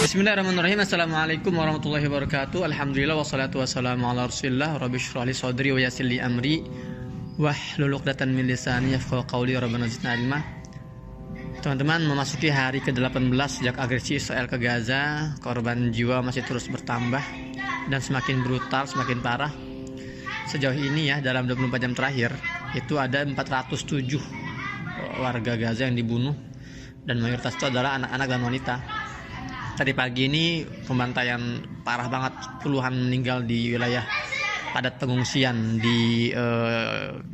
Bismillahirrahmanirrahim. Assalamualaikum warahmatullahi wabarakatuh. Alhamdulillah wassalatu wassalamu ala Rasulillah. Rabbi shrah li sadri wa yassir li amri wahlul 'uqdatam min lisani yafqahu qawli. Rabbana zidna ilma. Teman-teman, memasuki hari ke-18 sejak agresi Israel ke Gaza, korban jiwa masih terus bertambah dan semakin brutal, semakin parah. Sejauh ini ya, dalam 24 jam terakhir itu ada 407 warga Gaza yang dibunuh, dan mayoritas itu adalah anak-anak dan wanita. Tadi pagi ini pembantaian parah banget, puluhan meninggal di wilayah padat pengungsian di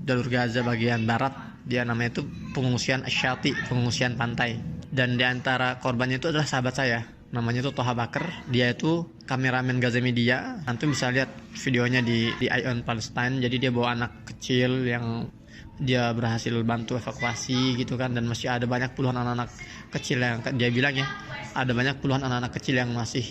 jalur Gaza bagian barat. Dia namanya itu pengungsian Asyati, pengungsian pantai. Dan di antara korbannya itu adalah sahabat saya, namanya itu Toha Bakar. Dia itu kameramen Gaza Media. Antum bisa lihat videonya di Ion Palestine. Jadi dia bawa anak kecil yang dia berhasil bantu evakuasi gitu kan, dan masih ada banyak puluhan anak-anak kecil yang dia bilang ya, ada banyak puluhan anak-anak kecil yang masih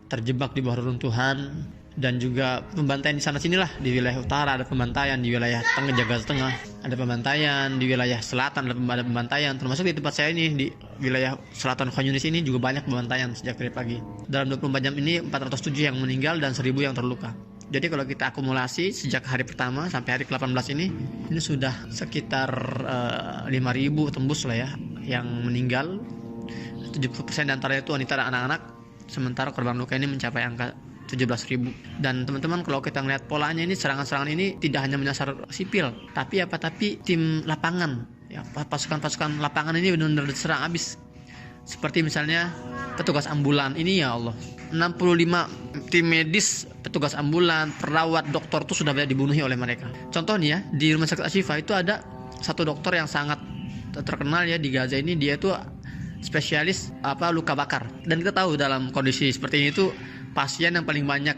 terjebak di bawah reruntuhan. Dan juga pembantaian di sana sinilah, di wilayah utara ada pembantaian, di wilayah tengah Gaza Tengah ada pembantaian, di wilayah selatan ada pembantaian, termasuk di tempat saya ini di wilayah selatan Khan Yunis ini juga banyak pembantaian sejak dari pagi. Dalam 24 jam ini 407 yang meninggal dan 1000 yang terluka. Jadi kalau kita akumulasi sejak hari pertama sampai hari ke-18 ini sudah sekitar 5.000 tembus lah ya yang meninggal. 70% diantaranya itu wanita dan anak-anak, sementara korban luka ini mencapai angka 17.000. Dan teman-teman, kalau kita melihat polanya ini, serangan-serangan ini tidak hanya menyasar sipil, tapi tim lapangan ya, pasukan-pasukan lapangan ini benar-benar diserang habis. Seperti misalnya petugas ambulan ini, ya Allah, 65 tim medis, petugas ambulan, perawat, dokter itu sudah banyak dibunuhi oleh mereka. Contohnya di Rumah Sakit Ashifa itu ada satu dokter yang sangat terkenal ya di Gaza ini, dia itu spesialis luka bakar. Dan kita tahu dalam kondisi seperti ini tuh pasien yang paling banyak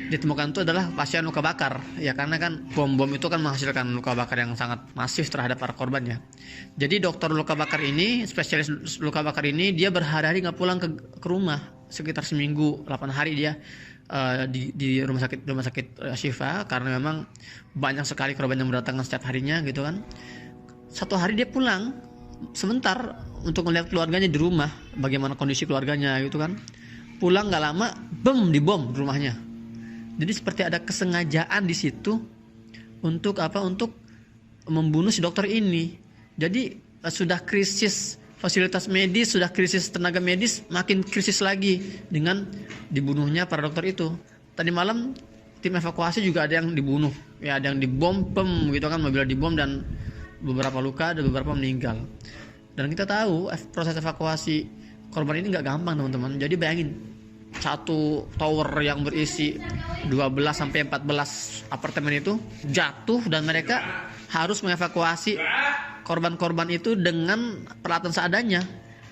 ditemukan itu adalah pasien luka bakar ya, karena kan bom itu kan menghasilkan luka bakar yang sangat masif terhadap para korbannya. Jadi dokter luka bakar ini, spesialis luka bakar ini, dia berhari-hari nggak pulang ke rumah, sekitar seminggu 8 hari dia di rumah sakit Ashifa, karena memang banyak sekali korban yang berdatangan setiap harinya gitu kan. Satu hari dia pulang sebentar untuk melihat keluarganya di rumah, bagaimana kondisi keluarganya gitu kan. Pulang nggak lama, dibom rumahnya. Jadi seperti ada kesengajaan di situ untuk membunuh si dokter ini. Jadi sudah krisis fasilitas medis, sudah krisis tenaga medis, makin krisis lagi dengan dibunuhnya para dokter itu. Tadi malam tim evakuasi juga ada yang dibunuh, ya ada yang dibom gitu kan, mobil dibom dan beberapa luka, ada beberapa meninggal. Dan kita tahu proses evakuasi korban ini nggak gampang teman-teman. Jadi bayangin, satu tower yang berisi 12-14 apartemen itu jatuh, dan mereka harus mengevakuasi korban-korban itu dengan peralatan seadanya.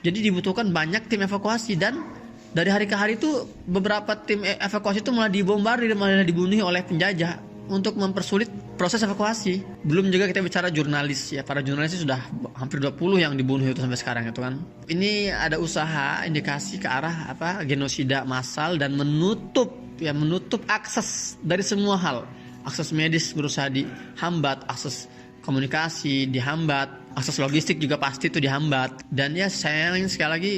Jadi dibutuhkan banyak tim evakuasi, dan dari hari ke hari itu beberapa tim evakuasi itu malah dibombardir, malah dibunuh oleh penjajah untuk mempersulit proses evakuasi. Belum juga kita bicara jurnalis ya, para jurnalis sudah hampir 20 yang dibunuh itu sampai sekarang itu kan. Ini ada usaha indikasi ke arah genosida massal dan menutup akses dari semua hal. Akses medis berusaha dihambat, akses komunikasi dihambat, akses logistik juga pasti itu dihambat. Dan ya sayang sekali lagi,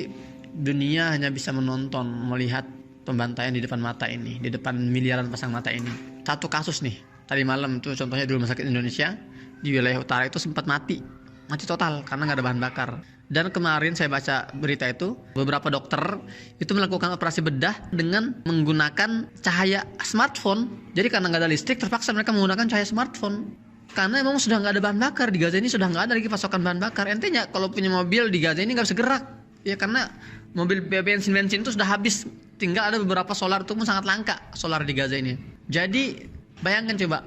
dunia hanya bisa menonton, melihat pembantaian di depan mata ini, di depan miliaran pasang mata ini. Satu kasus nih, tadi malam itu contohnya di Rumah Sakit Indonesia di wilayah utara itu sempat mati total karena nggak ada bahan bakar. Dan kemarin saya baca berita itu, beberapa dokter itu melakukan operasi bedah dengan menggunakan cahaya smartphone. Jadi karena nggak ada listrik, terpaksa mereka menggunakan cahaya smartphone. Karena memang sudah nggak ada bahan bakar di Gaza ini, sudah nggak ada lagi pasokan bahan bakar. Intinya kalau punya mobil di Gaza ini nggak bisa gerak, ya karena mobil bensin itu sudah habis. Tinggal ada beberapa solar, itu pun sangat langka solar di Gaza ini. Jadi bayangkan coba,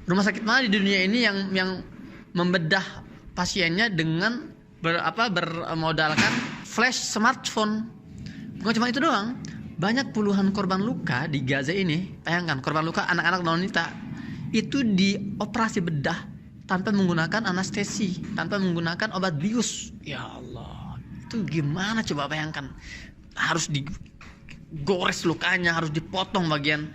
rumah sakit mana di dunia ini yang membedah pasiennya dengan bermodalkan flash smartphone. Bukan cuma itu doang, banyak puluhan korban luka di Gaza ini. Bayangkan, korban luka anak-anak dan wanita itu dioperasi bedah tanpa menggunakan anestesi, tanpa menggunakan obat bius. Ya Allah, itu gimana coba bayangkan. Harus digores lukanya, harus dipotong bagian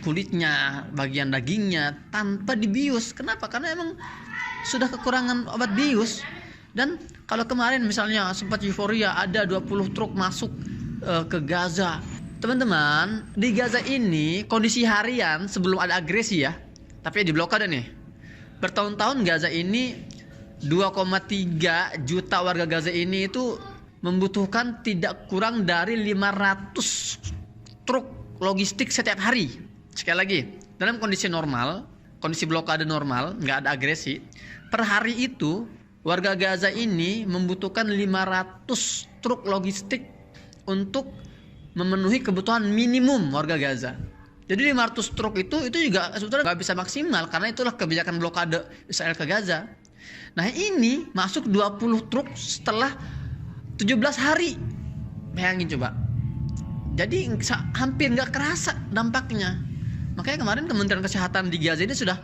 kulitnya, bagian dagingnya tanpa dibius. Kenapa? Karena emang sudah kekurangan obat bius. Dan kalau kemarin misalnya sempat euforia, ada 20 truk masuk ke Gaza. Teman-teman, di Gaza ini kondisi harian sebelum ada agresi ya, tapi di blokade nih. Bertahun-tahun Gaza ini 2,3 juta warga Gaza ini itu membutuhkan tidak kurang dari 500 truk logistik setiap hari. Sekali lagi, dalam kondisi normal, kondisi blokade normal, nggak ada agresi, per hari itu warga Gaza ini membutuhkan 500 truk logistik untuk memenuhi kebutuhan minimum warga Gaza. Jadi 500 truk itu juga sebetulnya nggak bisa maksimal karena itulah kebijakan blokade Israel ke Gaza. Nah ini masuk 20 truk setelah 17 hari. Bayangin coba. Jadi hampir nggak kerasa dampaknya. Makanya kemarin Kementerian Kesehatan di Gaza ini sudah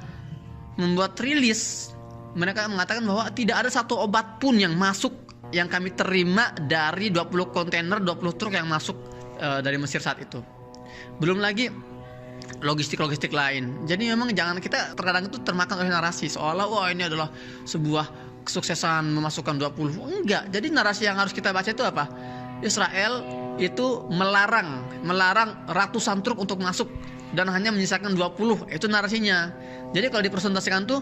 membuat rilis. Mereka mengatakan bahwa tidak ada satu obat pun yang masuk yang kami terima dari 20 kontainer, 20 truk yang masuk dari Mesir saat itu. Belum lagi logistik-logistik lain. Jadi memang jangan kita terkadang itu termakan oleh narasi seolah wah ini adalah sebuah kesuksesan memasukkan 20. Enggak. Jadi narasi yang harus kita baca itu apa? Israel itu melarang ratusan truk untuk masuk dan hanya menyisakan 20. Itu narasinya. Jadi kalau dipresentasikan tuh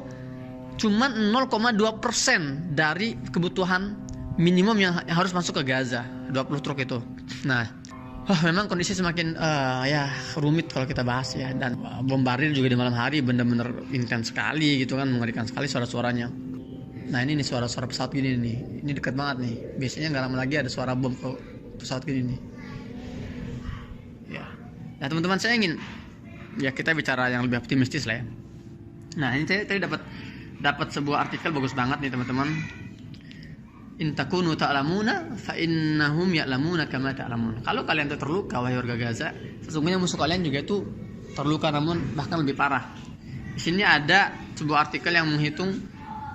cuma 0,2% dari kebutuhan minimum yang harus masuk ke Gaza, 20 truk itu. Nah, memang kondisi semakin ya rumit kalau kita bahas ya, dan bombardir juga di malam hari benar-benar intens sekali gitu kan, mengerikan sekali suara-suaranya. Nah ini nih suara-suara pesawat gini nih, ini dekat banget nih. Biasanya nggak lama lagi ada suara bom ke pesawat gini nih. Ya, nah teman-teman saya ingin ya kita bicara yang lebih optimistis lah ya. Nah ini saya tadi dapat sebuah artikel bagus banget nih teman-teman. In takunu ta'lamuna fa innahum ya'lamuna kama ta'lamun. Kalau kalian itu terluka wahai warga Gaza, sesungguhnya musuh kalian juga itu terluka namun bahkan lebih parah. Di sini ada sebuah artikel yang menghitung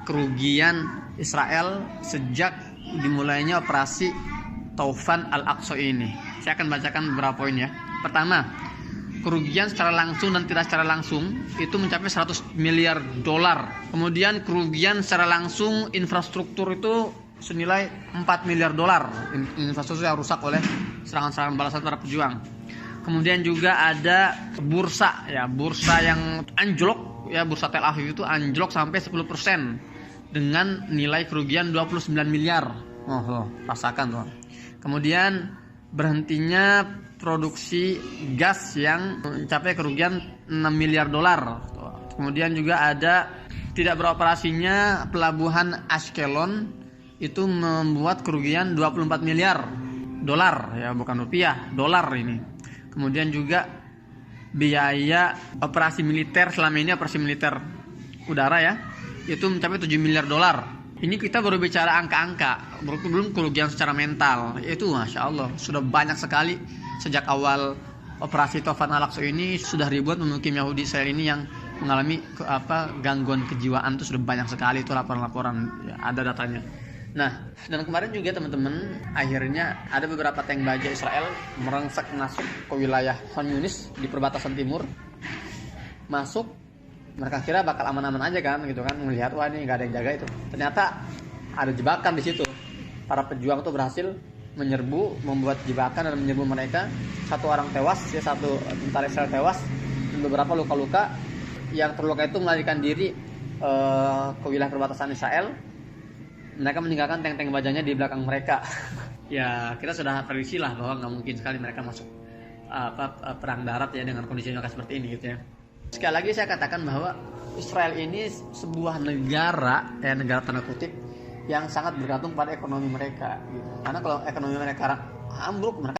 kerugian Israel sejak dimulainya operasi Taufan Al-Aqsa ini. Saya akan bacakan beberapa poin ya. Pertama, kerugian secara langsung dan tidak secara langsung itu mencapai 100 miliar dolar. Kemudian kerugian secara langsung infrastruktur itu senilai 4 miliar dolar, infrastruktur yang rusak oleh serangan-serangan balasan para pejuang. Kemudian juga ada bursa yang anjlok ya, bursa Tel Aviv itu anjlok sampai 10% dengan nilai kerugian 29 miliar. Rasakan tuh. Kemudian berhentinya produksi gas yang mencapai kerugian 6 miliar dolar. Kemudian juga ada tidak beroperasinya pelabuhan Ashkelon itu membuat kerugian 24 miliar dolar ya, bukan rupiah, dolar ini. Kemudian juga biaya operasi militer selama ini, operasi militer udara ya, itu mencapai 7 miliar dolar. Ini kita baru bicara angka-angka, belum kerugian secara mental. Itu Masya Allah sudah banyak sekali. Sejak awal operasi Taufan Al-Aqsa ini sudah ribuan pemukim Yahudi Israel ini yang mengalami gangguan kejiwaan itu sudah banyak sekali. Itu laporan-laporan ya, ada datanya. Nah, dan kemarin juga teman-teman akhirnya ada beberapa tank baja Israel merangsek masuk ke wilayah Khan Yunis di perbatasan timur. Masuk, mereka kira bakal aman-aman aja kan gitu kan, melihat wah ini nggak ada yang jaga itu. Ternyata ada jebakan di situ. Para pejuang tuh berhasil menyerbu, membuat jebakan dan menyerbu mereka. Satu orang tewas ya, satu tentara Israel tewas dan beberapa luka-luka. Yang terluka itu melarikan diri ke wilayah perbatasan Israel. Mereka meninggalkan tank-tank bajanya di belakang mereka. Ya kita sudah prediksi lah bahwa nggak mungkin sekali mereka masuk perang darat ya dengan kondisi mereka seperti ini gitu ya. Sekali lagi saya katakan bahwa Israel ini sebuah negara ya, negara tanda kutip yang sangat bergantung pada ekonomi mereka gitu. Karena kalau ekonomi mereka ambruk, mereka